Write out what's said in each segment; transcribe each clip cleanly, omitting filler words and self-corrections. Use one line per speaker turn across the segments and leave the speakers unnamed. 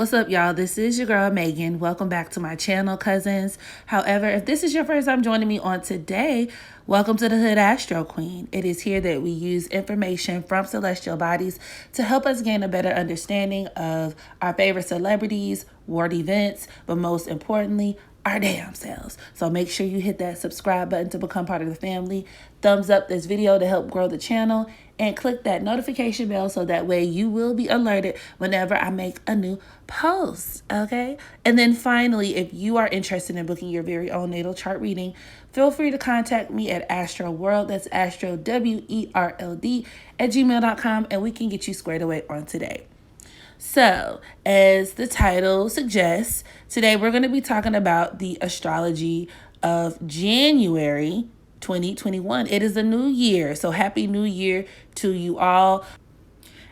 What's up, y'all? This is your girl, Megan. Welcome back to my channel, cousins. However, if this is your first time joining me on today, welcome to the Hood Astro Queen. It is here that we use information from celestial bodies to help us gain a better understanding of our favorite celebrities, world events, but most importantly, our damn selves. So make sure you hit that subscribe button to become part of the family. Thumbs up this video to help grow the channel, and click that notification bell so that way you will be alerted whenever I make a new post, okay? And then finally, if you are interested in booking your very own natal chart reading, feel free to contact me at AstroWorld, that's Astro, WERLD, at gmail.com, and we can get you squared away on today. So, as the title suggests, today we're going to be talking about the astrology of January 2021. It is a new year, so happy new year to you all.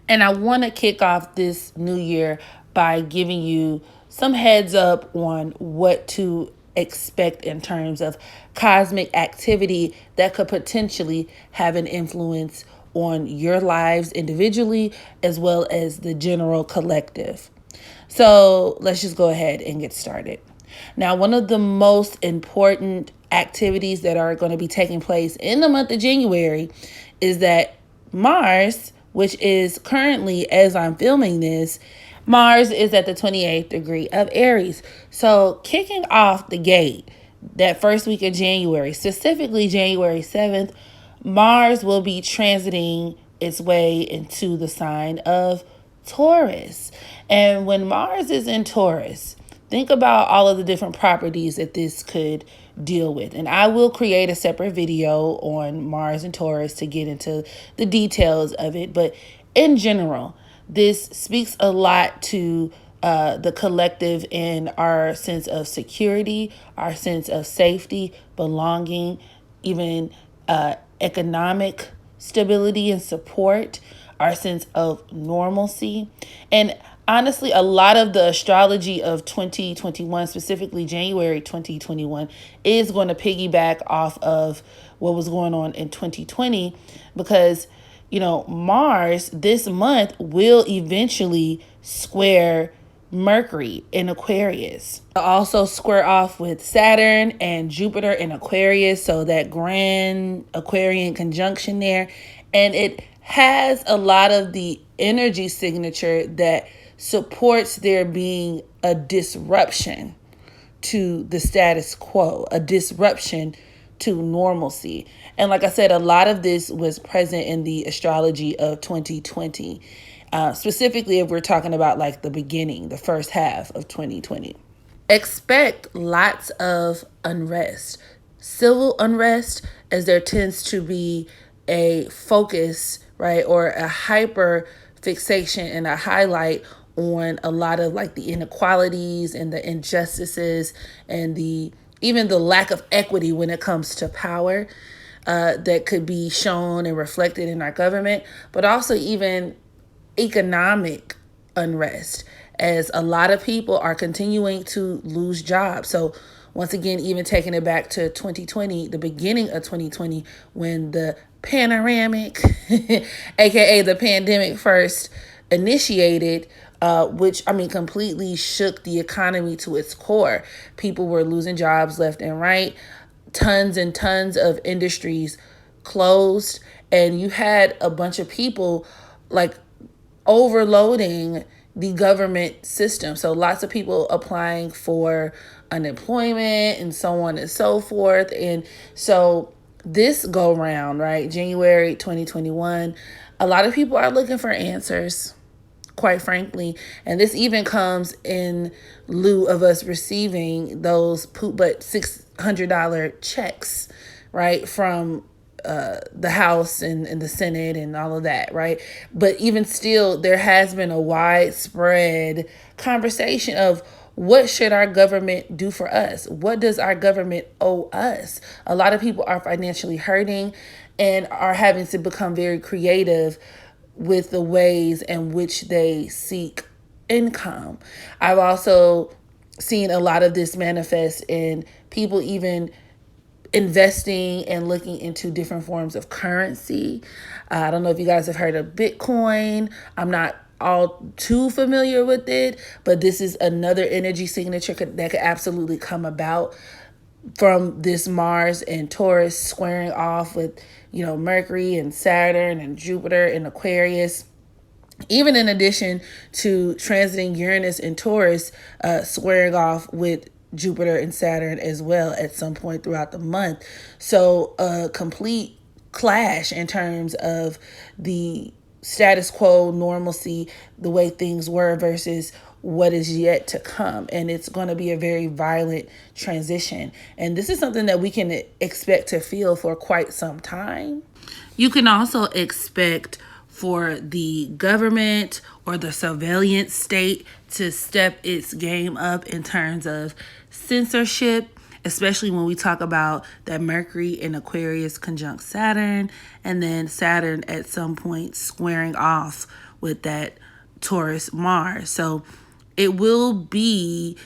And I want to kick off this new year by giving you some heads up on what to expect in terms of cosmic activity that could potentially have an influence on your lives individually as well as the general collective. So let's just go ahead and get started. Now, one of the most important activities that are going to be taking place in the month of January is that Mars, which is currently, as I'm filming this, Mars is at the 28th degree of Aries. So kicking off the gate, that first week of January, specifically January 7th, Mars will be transiting its way into the sign of Taurus. And when Mars is in Taurus, think about all of the different properties that this could deal with. And I will create a separate video on Mars and Taurus to get into the details of it. But in general, this speaks a lot to the collective and our sense of security, our sense of safety, belonging, even economic stability and support, our sense of normalcy. And honestly, a lot of the astrology of 2021, specifically January 2021, is going to piggyback off of what was going on in 2020 because, you know, Mars this month will eventually square Mercury in Aquarius. Also square off with Saturn and Jupiter in Aquarius, so that grand Aquarian conjunction there. And it has a lot of the energy signature that supports there being a disruption to the status quo, a disruption to normalcy. And like I said, a lot of this was present in the astrology of 2020. Specifically, if we're talking about like the beginning, the first half of 2020. Expect lots of unrest, civil unrest, as there tends to be a focus, right, or a hyper fixation and a highlight on a lot of like the inequalities and the injustices and even the lack of equity when it comes to power that could be shown and reflected in our government, but also even economic unrest, as a lot of people are continuing to lose jobs. So once again, even taking it back to 2020, the beginning of 2020, when the panoramic, aka the pandemic, first initiated, which completely shook the economy to its core. People were losing jobs left and right. Tons and tons of industries closed, and you had a bunch of people like overloading the government system. So lots of people applying for unemployment and so on and so forth. And so this go round, right, January 2021, a lot of people are looking for answers, quite frankly. And this even comes in lieu of us receiving those but $600 checks, right, from the House and the Senate and all of that, right? But even still, there has been a widespread conversation of what should our government do for us? What does our government owe us? A lot of people are financially hurting and are having to become very creative with the ways in which they seek income. I've also seen a lot of this manifest in people even investing and looking into different forms of currency. I don't know if you guys have heard of Bitcoin. I'm not all too familiar with it, but this is another energy signature that could absolutely come about from this Mars and Taurus squaring off with, Mercury and Saturn and Jupiter and Aquarius. Even in addition to transiting Uranus and Taurus squaring off with Jupiter and Saturn as well at some point throughout the month. So a complete clash in terms of the status quo, normalcy, the way things were versus what is yet to come. And it's going to be a very violent transition. And this is something that we can expect to feel for quite some time. You can also expect for the government or the surveillance state to step its game up in terms of censorship, especially when we talk about that Mercury in Aquarius conjunct Saturn, and then Saturn at some point squaring off with that Taurus Mars. So it will be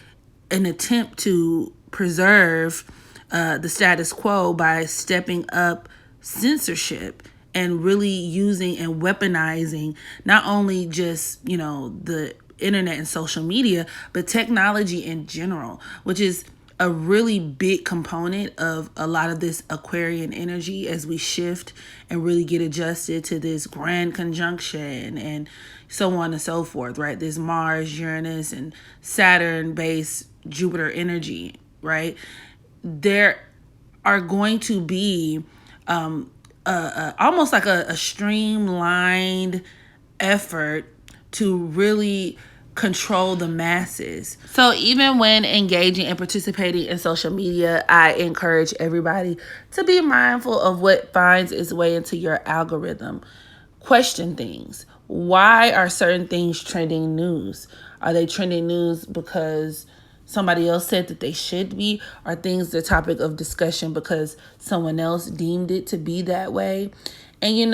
an attempt to preserve the status quo by stepping up censorship and really using and weaponizing not only just, the internet and social media, but technology in general, which is a really big component of a lot of this Aquarian energy as we shift and really get adjusted to this grand conjunction and so on and so forth, right? This Mars, Uranus, and Saturn-based Jupiter energy, right? There are going to be almost like a streamlined effort to really control the masses. So even when engaging and participating in social media, I encourage everybody to be mindful of what finds its way into your algorithm. Question things. Why are certain things trending news? Are they trending news because somebody else said that they should be? Are things the topic of discussion because someone else deemed it to be that way? And,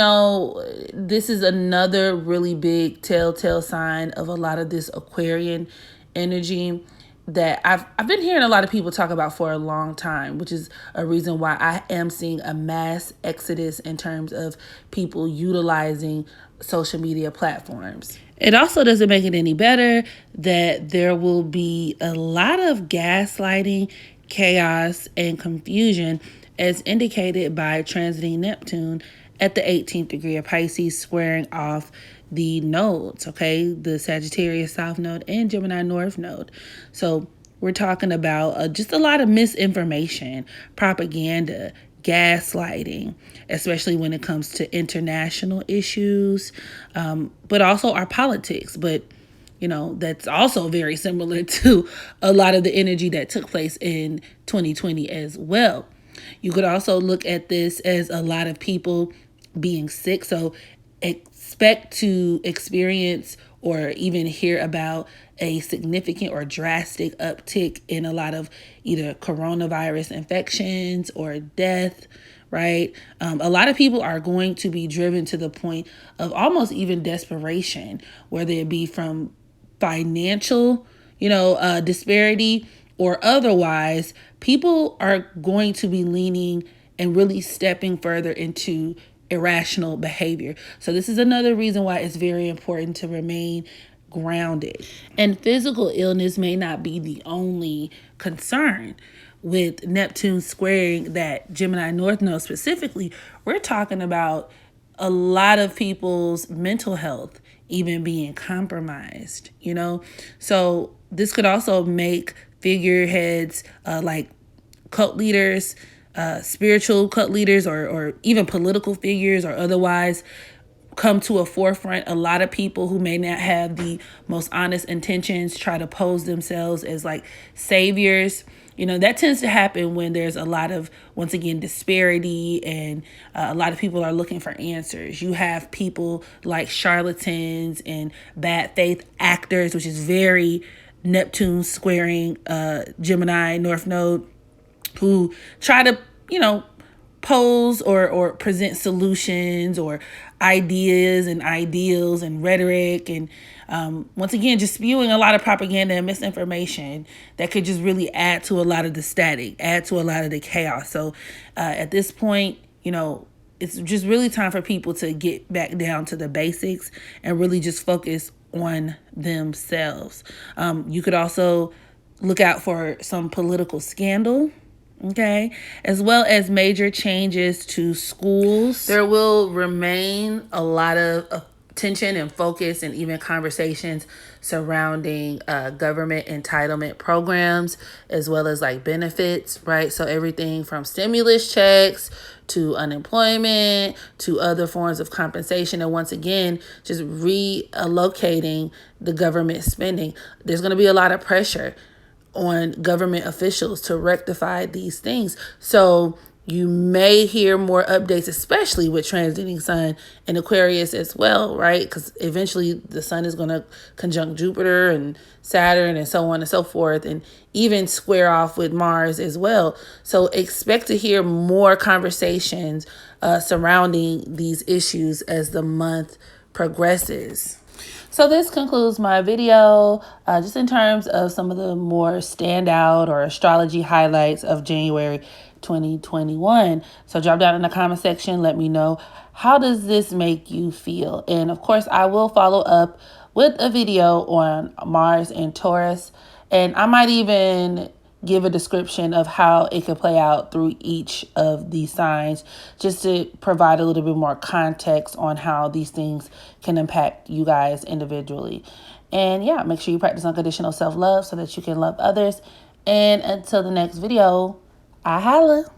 this is another really big telltale sign of a lot of this Aquarian energy that I've been hearing a lot of people talk about for a long time, which is a reason why I am seeing a mass exodus in terms of people utilizing social media platforms. It also doesn't make it any better that there will be a lot of gaslighting, chaos, and confusion as indicated by transiting Neptune at the 18th degree of Pisces, squaring off the nodes, okay? The Sagittarius South Node and Gemini North Node. So we're talking about just a lot of misinformation, propaganda, gaslighting, especially when it comes to international issues, but also our politics. But, that's also very similar to a lot of the energy that took place in 2020 as well. You could also look at this as a lot of people being sick. So expect to experience or even hear about a significant or drastic uptick in a lot of either coronavirus infections or death, right? A lot of people are going to be driven to the point of almost even desperation, whether it be from financial, disparity or otherwise. People are going to be leaning and really stepping further into irrational behavior. So this is another reason why it's very important to remain grounded. And physical illness may not be the only concern. With Neptune squaring that Gemini North Node specifically, we're talking about a lot of people's mental health even being compromised, So this could also make figureheads like cult leaders, spiritual cult leaders, or even political figures or otherwise come to a forefront. A lot of people who may not have the most honest intentions try to pose themselves as like saviors. That tends to happen when there's a lot of, once again, disparity and a lot of people are looking for answers. You have people like charlatans and bad faith actors, which is very Neptune squaring Gemini North Node, who try to, pose or present solutions or ideas and ideals and rhetoric and once again just spewing a lot of propaganda and misinformation that could just really add to a lot of the static, add to a lot of the chaos. So at this point, it's just really time for people to get back down to the basics and really just focus on themselves. You could also look out for some political scandal, okay, as well as major changes to schools. There will remain a lot of attention and focus and even conversations surrounding government entitlement programs, as well as like benefits, right? So everything from stimulus checks to unemployment to other forms of compensation. And once again, just reallocating the government spending. There's going to be a lot of pressure on government officials to rectify these things. So you may hear more updates, especially with transiting Sun and Aquarius as well, right? Because eventually the Sun is going to conjunct Jupiter and Saturn and so on and so forth, and even square off with Mars as well. So expect to hear more conversations surrounding these issues as the month progresses. So this concludes my video, just in terms of some of the more standout or astrology highlights of January 2021. So drop down in the comment section. Let me know, how does this make you feel? And of course, I will follow up with a video on Mars and Taurus. And I might even give a description of how it could play out through each of these signs, just to provide a little bit more context on how these things can impact you guys individually. And yeah, make sure you practice unconditional self-love so that you can love others. And until the next video, I holla.